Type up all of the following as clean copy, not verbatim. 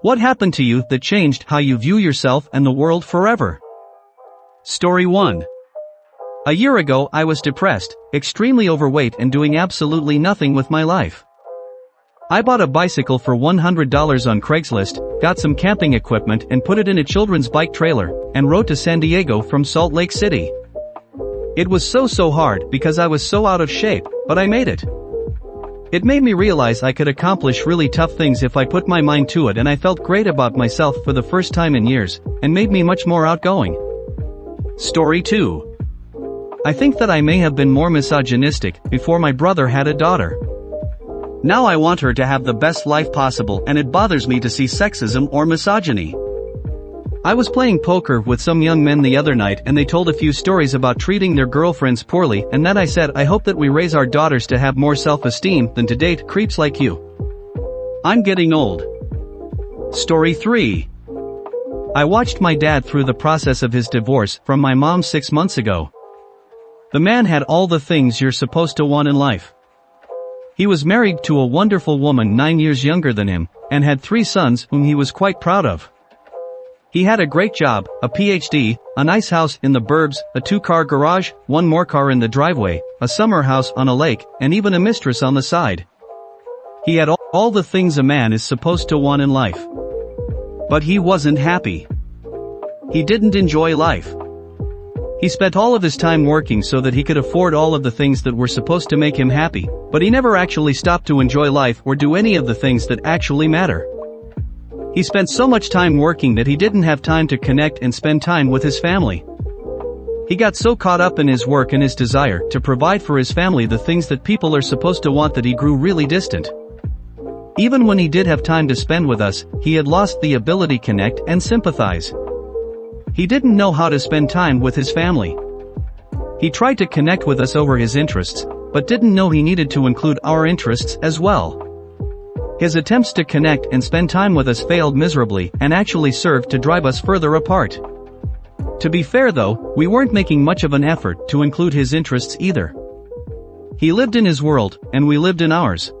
What happened to you that changed how you view yourself and the world forever? Story 1. A year ago I was depressed, extremely overweight and doing absolutely nothing with my life. I bought a bicycle for $100 on Craigslist, got some camping equipment and put it in a children's bike trailer, and rode to San Diego from Salt Lake City. It was so hard because I was so out of shape, but I made it. It made me realize I could accomplish really tough things if I put my mind to it, and I felt great about myself for the first time in years, and made me much more outgoing. Story 2. I think that I may have been more misogynistic before my brother had a daughter. Now I want her to have the best life possible, and it bothers me to see sexism or misogyny. I was playing poker with some young men the other night and they told a few stories about treating their girlfriends poorly, and then I said I hope that we raise our daughters to have more self-esteem than to date creeps like you. I'm getting old. Story 3. I watched my dad through the process of his divorce from my mom 6 months ago. The man had all the things you're supposed to want in life. He was married to a wonderful woman 9 years younger than him, and had 3 sons whom he was quite proud of. He had a great job, a PhD, a nice house in the burbs, a 2-car garage, 1 more car in the driveway, a summer house on a lake, and even a mistress on the side. He had all the things a man is supposed to want in life. But he wasn't happy. He didn't enjoy life. He spent all of his time working so that he could afford all of the things that were supposed to make him happy, but he never actually stopped to enjoy life or do any of the things that actually matter. He spent so much time working that he didn't have time to connect and spend time with his family. He got so caught up in his work and his desire to provide for his family the things that people are supposed to want that he grew really distant. Even when he did have time to spend with us, he had lost the ability to connect and sympathize. He didn't know how to spend time with his family. He tried to connect with us over his interests, but didn't know he needed to include our interests as well. His attempts to connect and spend time with us failed miserably and actually served to drive us further apart. To be fair though, we weren't making much of an effort to include his interests either. He lived in his world, and we lived in ours.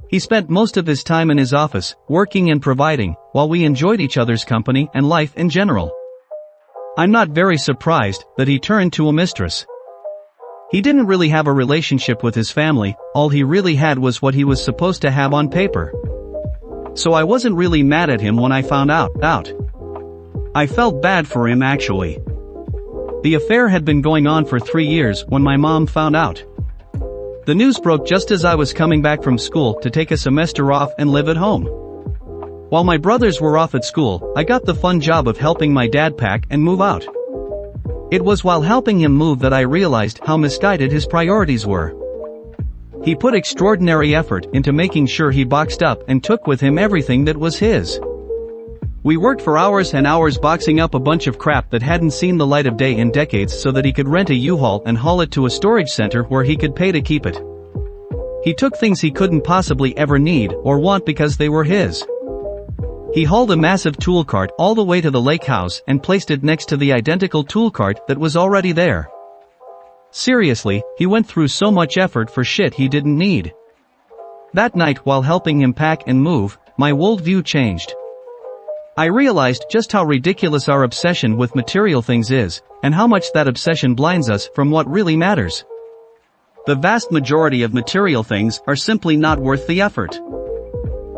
He spent most of his time in his office, working and providing, while we enjoyed each other's company and life in general. I'm not very surprised that he turned to a mistress. He didn't really have a relationship with his family, all he really had was what he was supposed to have on paper. So I wasn't really mad at him when I found out. I felt bad for him actually. The affair had been going on for 3 years when my mom found out. The news broke just as I was coming back from school to take a semester off and live at home. While my brothers were off at school, I got the fun job of helping my dad pack and move out. It was while helping him move that I realized how misguided his priorities were. He put extraordinary effort into making sure he boxed up and took with him everything that was his. We worked for hours and hours boxing up a bunch of crap that hadn't seen the light of day in decades so that he could rent a U-Haul and haul it to a storage center where he could pay to keep it. He took things he couldn't possibly ever need or want because they were his. He hauled a massive tool cart all the way to the lake house and placed it next to the identical tool cart that was already there. Seriously, he went through so much effort for shit he didn't need. That night while helping him pack and move, my worldview changed. I realized just how ridiculous our obsession with material things is, and how much that obsession blinds us from what really matters. The vast majority of material things are simply not worth the effort.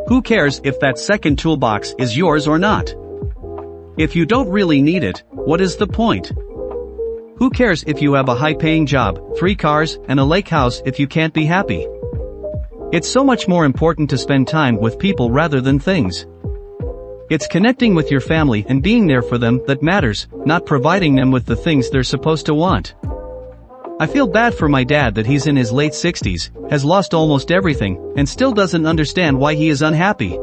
Who cares if that second toolbox is yours or not? If you don't really need it, what is the point? Who cares if you have a high-paying job, 3 cars, and a lake house if you can't be happy? It's so much more important to spend time with people rather than things. It's connecting with your family and being there for them that matters, not providing them with the things they're supposed to want. I feel bad for my dad that he's in his late 60s, has lost almost everything, and still doesn't understand why he is unhappy.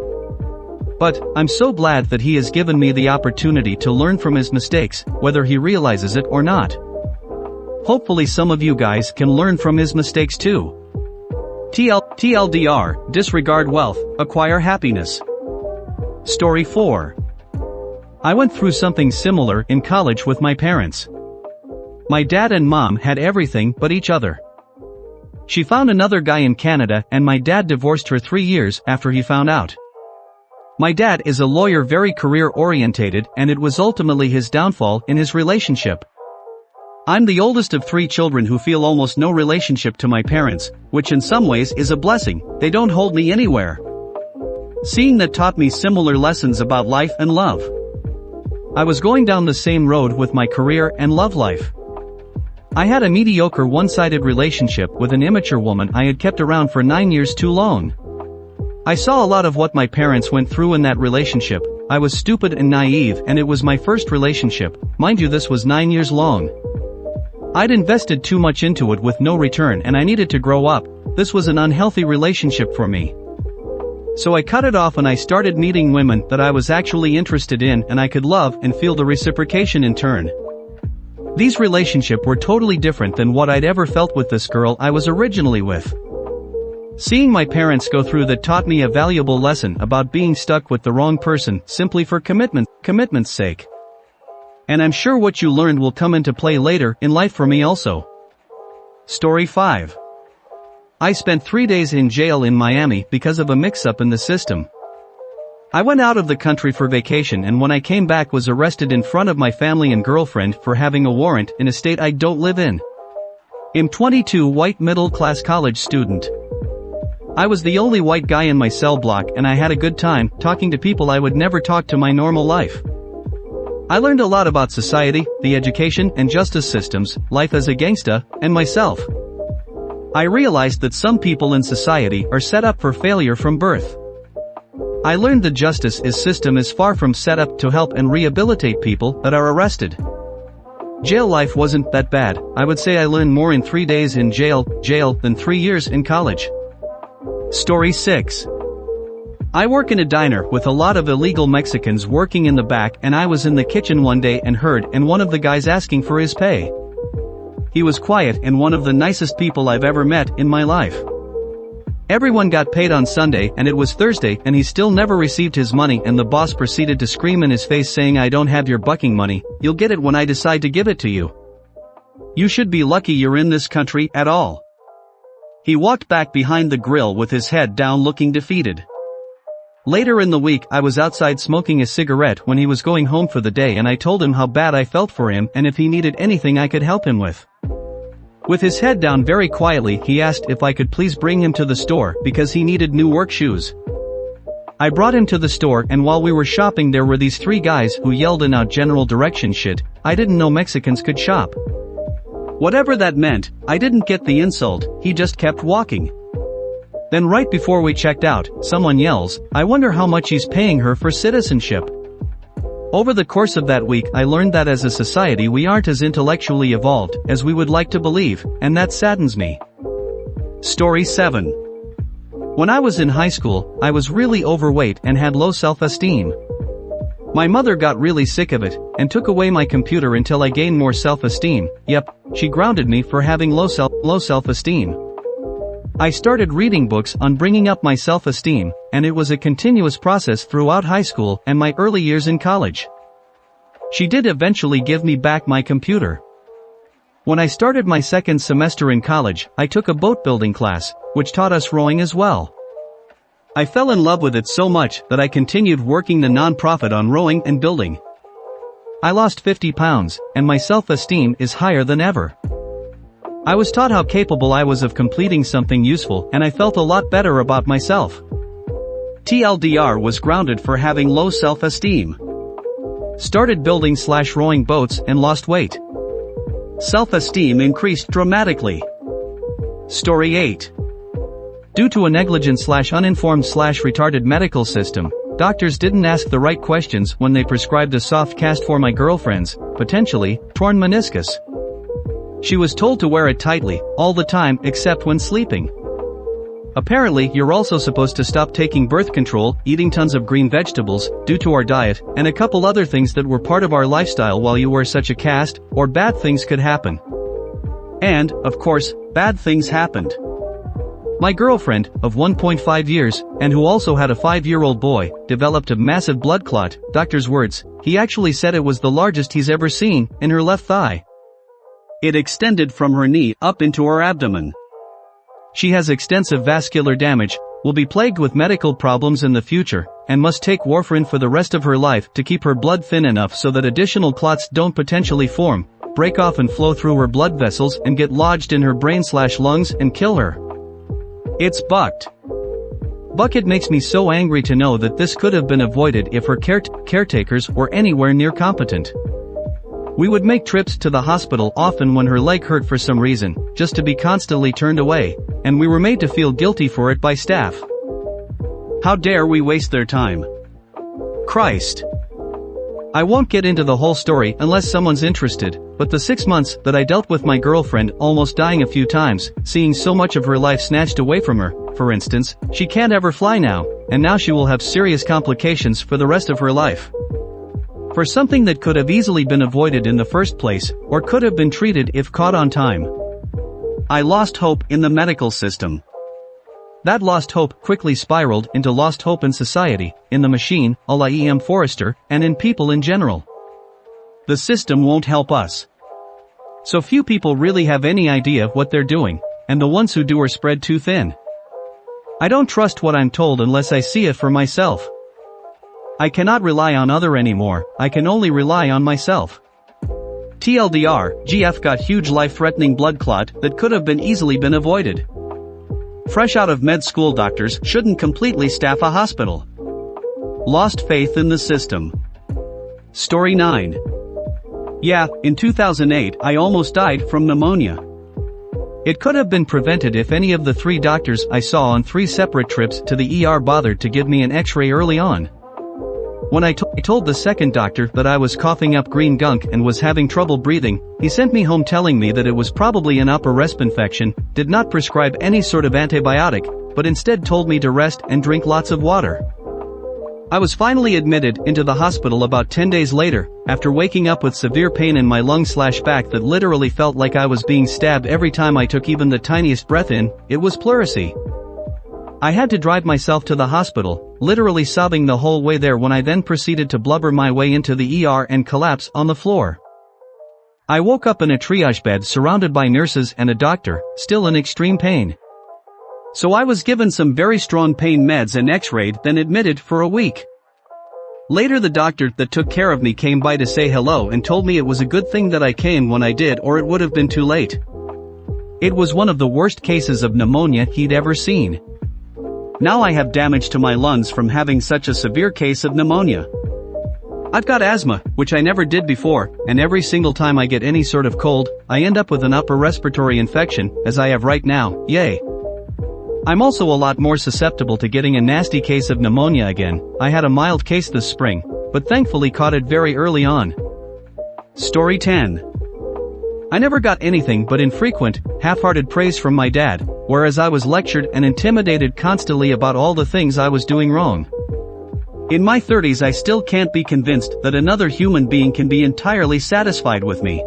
But, I'm so glad that he has given me the opportunity to learn from his mistakes, whether he realizes it or not. Hopefully some of you guys can learn from his mistakes too. TLDR, disregard wealth, acquire happiness. Story 4. I went through something similar in college with my parents. My dad and mom had everything but each other. She found another guy in Canada and my dad divorced her 3 years after he found out. My dad is a lawyer, very career-orientated, and it was ultimately his downfall in his relationship. I'm the oldest of 3 children who feel almost no relationship to my parents, which in some ways is a blessing. They don't hold me anywhere. Seeing that taught me similar lessons about life and love. I was going down the same road with my career and love life. I had a mediocre one-sided relationship with an immature woman I had kept around for 9 years too long. I saw a lot of what my parents went through in that relationship. I was stupid and naive, and it was my first relationship. Mind you, this was 9 years long. I'd invested too much into it with no return, and I needed to grow up. This was an unhealthy relationship for me. So I cut it off and I started meeting women that I was actually interested in and I could love and feel the reciprocation in turn. These relationships were totally different than what I'd ever felt with this girl I was originally with. Seeing my parents go through that taught me a valuable lesson about being stuck with the wrong person simply for commitment's sake. And I'm sure what you learned will come into play later in life for me also. Story 5. I spent 3 days in jail in Miami because of a mix-up in the system. I went out of the country for vacation, and when I came back was arrested in front of my family and girlfriend for having a warrant in a state I don't live in. I'm 22, white middle-class college student. I was the only white guy in my cell block, and I had a good time talking to people I would never talk to my normal life. I learned a lot about society, the education and justice systems, life as a gangsta, and myself. I realized that some people in society are set up for failure from birth. I learned the justice system is far from set up to help and rehabilitate people that are arrested. Jail life wasn't that bad. I would say I learned more in 3 days in jail than 3 years in college. Story 6. I work in a diner with a lot of illegal Mexicans working in the back, and I was in the kitchen one day and heard one of the guys asking for his pay. He was quiet and one of the nicest people I've ever met in my life. Everyone got paid on Sunday and it was Thursday and he still never received his money, and the boss proceeded to scream in his face saying, "I don't have your bucking money, you'll get it when I decide to give it to you. You should be lucky you're in this country at all." He walked back behind the grill with his head down looking defeated. Later in the week I was outside smoking a cigarette when he was going home for the day, and I told him how bad I felt for him and if he needed anything I could help him with. With his head down very quietly he asked if I could please bring him to the store because he needed new work shoes. I brought him to the store, and while we were shopping there were these 3 guys who yelled in out general direction shit. I didn't know Mexicans could shop. Whatever that meant, I didn't get the insult, he just kept walking. Then right before we checked out, someone yells, "I wonder how much he's paying her for citizenship." Over the course of that week I learned that as a society we aren't as intellectually evolved as we would like to believe, and that saddens me. Story 7. When I was in high school, I was really overweight and had low self-esteem. My mother got really sick of it, and took away my computer until I gained more self-esteem. Yep, she grounded me for having low self-esteem. I started reading books on bringing up my self-esteem, and it was a continuous process throughout high school and my early years in college. She did eventually give me back my computer. When I started my second semester in college, I took a boat building class, which taught us rowing as well. I fell in love with it so much that I continued working the non-profit on rowing and building. I lost 50 pounds, and my self-esteem is higher than ever. I was taught how capable I was of completing something useful, and I felt a lot better about myself. TLDR was grounded for having low self-esteem. Started building/rowing boats and lost weight. Self-esteem increased dramatically. Story 8. Due to a negligent/uninformed/retarded medical system, doctors didn't ask the right questions when they prescribed a soft cast for my girlfriend's, potentially, torn meniscus. She was told to wear it tightly, all the time except when sleeping. Apparently you're also supposed to stop taking birth control, eating tons of green vegetables, due to our diet, and a couple other things that were part of our lifestyle while you wear such a cast, or bad things could happen. And, of course, bad things happened. My girlfriend, of 1.5 years, and who also had a 5-year-old boy, developed a massive blood clot. Doctor's words, he actually said it was the largest he's ever seen, in her left thigh. It extended from her knee up into her abdomen. She has extensive vascular damage, will be plagued with medical problems in the future, and must take warfarin for the rest of her life to keep her blood thin enough so that additional clots don't potentially form, break off and flow through her blood vessels and get lodged in her brain/lungs and kill her. It's bucked. It makes me so angry to know that this could have been avoided if her caretakers were anywhere near competent. We would make trips to the hospital often when her leg hurt for some reason, just to be constantly turned away, and we were made to feel guilty for it by staff. How dare we waste their time? Christ. I won't get into the whole story unless someone's interested, but the 6 months that I dealt with my girlfriend almost dying a few times, seeing so much of her life snatched away from her, for instance, she can't ever fly now, and now she will have serious complications for the rest of her life. For something that could have easily been avoided in the first place, or could have been treated if caught on time. I lost hope in the medical system. That lost hope quickly spiraled into lost hope in society, in the machine, a la E.M. Forrester, and in people in general. The system won't help us. So few people really have any idea what they're doing, and the ones who do are spread too thin. I don't trust what I'm told unless I see it for myself. I cannot rely on other anymore, I can only rely on myself. TLDR, GF got huge life-threatening blood clot that could have been easily been avoided. Fresh out of med school, doctors shouldn't completely staff a hospital. Lost faith in the system. Story 9. Yeah, in 2008 I almost died from pneumonia. It could have been prevented if any of the 3 doctors I saw on 3 separate trips to the ER bothered to give me an X-ray early on. When I told the second doctor that I was coughing up green gunk and was having trouble breathing, he sent me home telling me that it was probably an upper resp infection, did not prescribe any sort of antibiotic, but instead told me to rest and drink lots of water. I was finally admitted into the hospital about 10 days later, after waking up with severe pain in my lung/back that literally felt like I was being stabbed every time I took even the tiniest breath in. It was pleurisy. I had to drive myself to the hospital, literally sobbing the whole way there when I then proceeded to blubber my way into the ER and collapse on the floor. I woke up in a triage bed surrounded by nurses and a doctor, still in extreme pain. So I was given some very strong pain meds and x-rayed, then admitted for a week. Later the doctor that took care of me came by to say hello and told me it was a good thing that I came when I did or it would have been too late. It was one of the worst cases of pneumonia he'd ever seen. Now I have damage to my lungs from having such a severe case of pneumonia. I've got asthma, which I never did before, and every single time I get any sort of cold, I end up with an upper respiratory infection, as I have right now, yay. I'm also a lot more susceptible to getting a nasty case of pneumonia again. I had a mild case this spring, but thankfully caught it very early on. Story 10. I never got anything but infrequent, half-hearted praise from my dad, whereas I was lectured and intimidated constantly about all the things I was doing wrong. In my 30s I still can't be convinced that another human being can be entirely satisfied with me.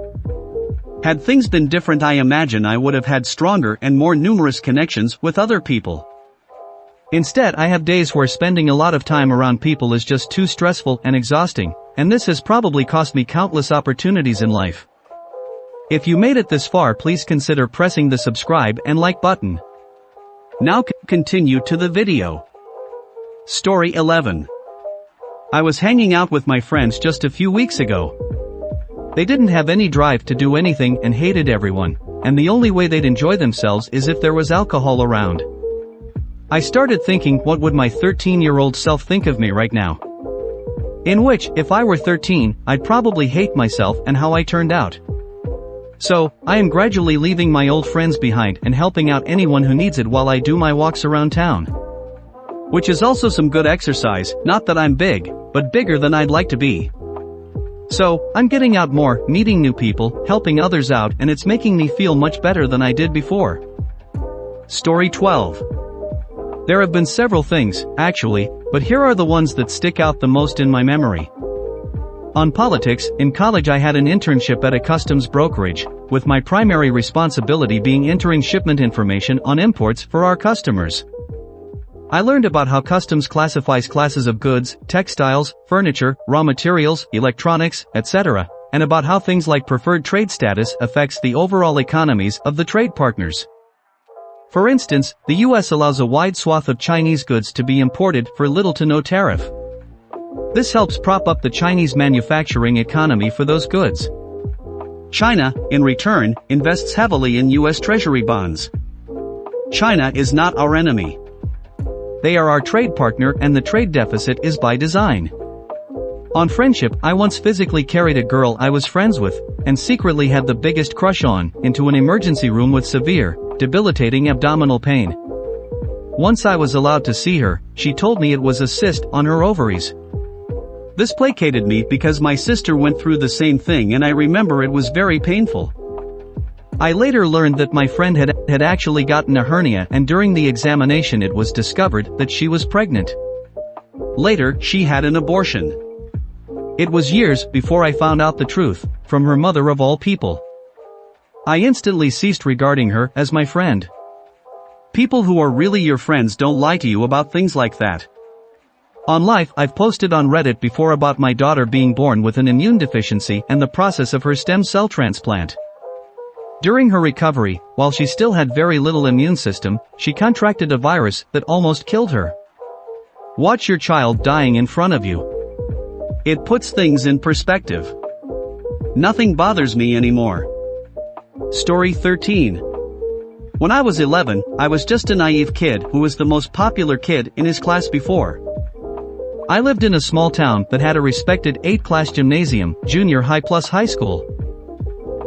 Had things been different, I imagine I would have had stronger and more numerous connections with other people. Instead, I have days where spending a lot of time around people is just too stressful and exhausting, and this has probably cost me countless opportunities in life. If you made it this far, please consider pressing the subscribe and like button. Now continue to the video. Story 11. I was hanging out with my friends just a few weeks ago. They didn't have any drive to do anything and hated everyone, and the only way they'd enjoy themselves is if there was alcohol around. I started thinking, what would my 13-year-old self think of me right now? In which, if I were 13, I'd probably hate myself and how I turned out. So, I am gradually leaving my old friends behind and helping out anyone who needs it while I do my walks around town. Which is also some good exercise, not that I'm big, but bigger than I'd like to be. So, I'm getting out more, meeting new people, helping others out, and it's making me feel much better than I did before. Story 12. There have been several things, actually, but here are the ones that stick out the most in my memory. On politics, in college I had an internship at a customs brokerage, with my primary responsibility being entering shipment information on imports for our customers. I learned about how customs classifies classes of goods, textiles, furniture, raw materials, electronics, etc., and about how things like preferred trade status affects the overall economies of the trade partners. For instance, the US allows a wide swath of Chinese goods to be imported for little to no tariff. This helps prop up the Chinese manufacturing economy for those goods. China, in return, invests heavily in US Treasury bonds. China is not our enemy. They are our trade partner, and the trade deficit is by design. On friendship, I once physically carried a girl I was friends with, and secretly had the biggest crush on, into an emergency room with severe, debilitating abdominal pain. Once I was allowed to see her, she told me it was a cyst on her ovaries. This placated me because my sister went through the same thing, and I remember it was very painful. I later learned that my friend had actually gotten a hernia, and during the examination it was discovered that she was pregnant. Later, she had an abortion. It was years before I found out the truth, from her mother of all people. I instantly ceased regarding her as my friend. People who are really your friends don't lie to you about things like that. On Life, I've posted on Reddit before about my daughter being born with an immune deficiency and the process of her stem cell transplant. During her recovery, while she still had very little immune system, she contracted a virus that almost killed her. Watch your child dying in front of you. It puts things in perspective. Nothing bothers me anymore. Story 13. When I was 11, I was just a naive kid who was the most popular kid in his class before. I lived in a small town that had a respected 8-class gymnasium, junior high plus high school.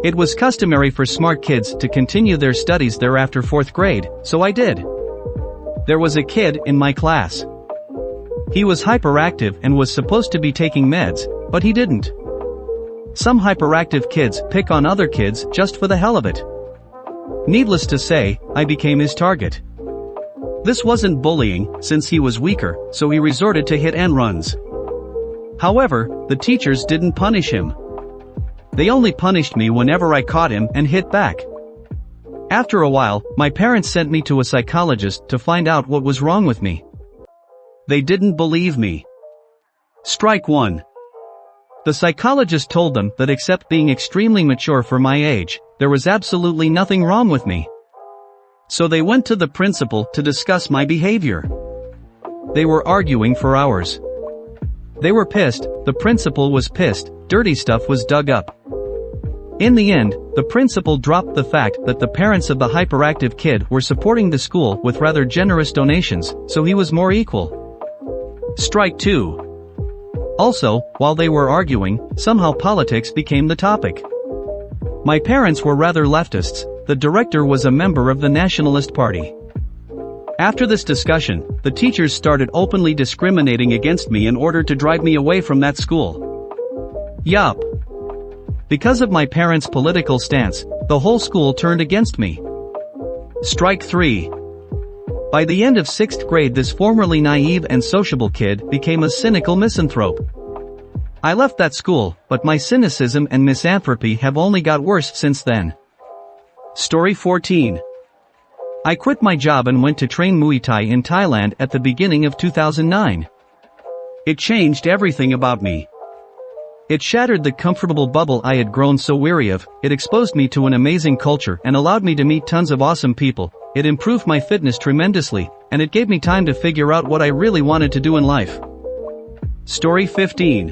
It was customary for smart kids to continue their studies there after 4th grade, so I did. There was a kid in my class. He was hyperactive and was supposed to be taking meds, but he didn't. Some hyperactive kids pick on other kids just for the hell of it. Needless to say, I became his target. This wasn't bullying, since he was weaker, so he resorted to hit and runs. However, the teachers didn't punish him. They only punished me whenever I caught him and hit back. After a while, my parents sent me to a psychologist to find out what was wrong with me. They didn't believe me. Strike 1. The psychologist told them that except being extremely mature for my age, there was absolutely nothing wrong with me. So they went to the principal to discuss my behavior. They were arguing for hours. They were pissed, the principal was pissed, dirty stuff was dug up. In the end, the principal dropped the fact that the parents of the hyperactive kid were supporting the school with rather generous donations, so he was more equal. Strike 2. Also, while they were arguing, somehow politics became the topic. My parents were rather leftists. The director was a member of the Nationalist Party. After this discussion, the teachers started openly discriminating against me in order to drive me away from that school. Yup. Because of my parents' political stance, the whole school turned against me. Strike 3. By the end of 6th grade, this formerly naive and sociable kid became a cynical misanthrope. I left that school, but my cynicism and misanthropy have only got worse since then. Story 14. I quit my job and went to train Muay Thai in Thailand at the beginning of 2009. It changed everything about me. It shattered the comfortable bubble I had grown so weary of, it exposed me to an amazing culture and allowed me to meet tons of awesome people, it improved my fitness tremendously, and it gave me time to figure out what I really wanted to do in life. Story 15.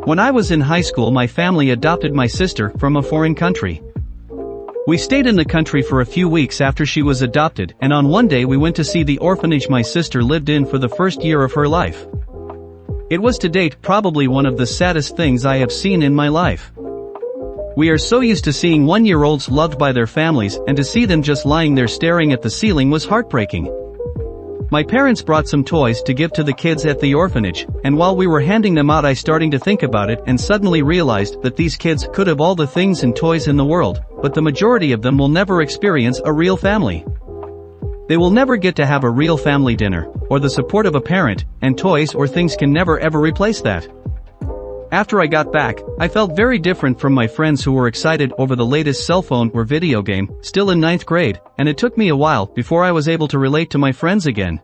When I was in high school, my family adopted my sister from a foreign country. We stayed in the country for a few weeks after she was adopted, and on one day we went to see the orphanage my sister lived in for the first year of her life. It was to date probably one of the saddest things I have seen in my life. We are so used to seeing 1-year-olds loved by their families, and to see them just lying there staring at the ceiling was heartbreaking. My parents brought some toys to give to the kids at the orphanage, and while we were handing them out I started to think about it and suddenly realized that these kids could have all the things and toys in the world, but the majority of them will never experience a real family. They will never get to have a real family dinner, or the support of a parent, and toys or things can never ever replace that. After I got back, I felt very different from my friends who were excited over the latest cell phone or video game, still in 9th grade, and it took me a while before I was able to relate to my friends again.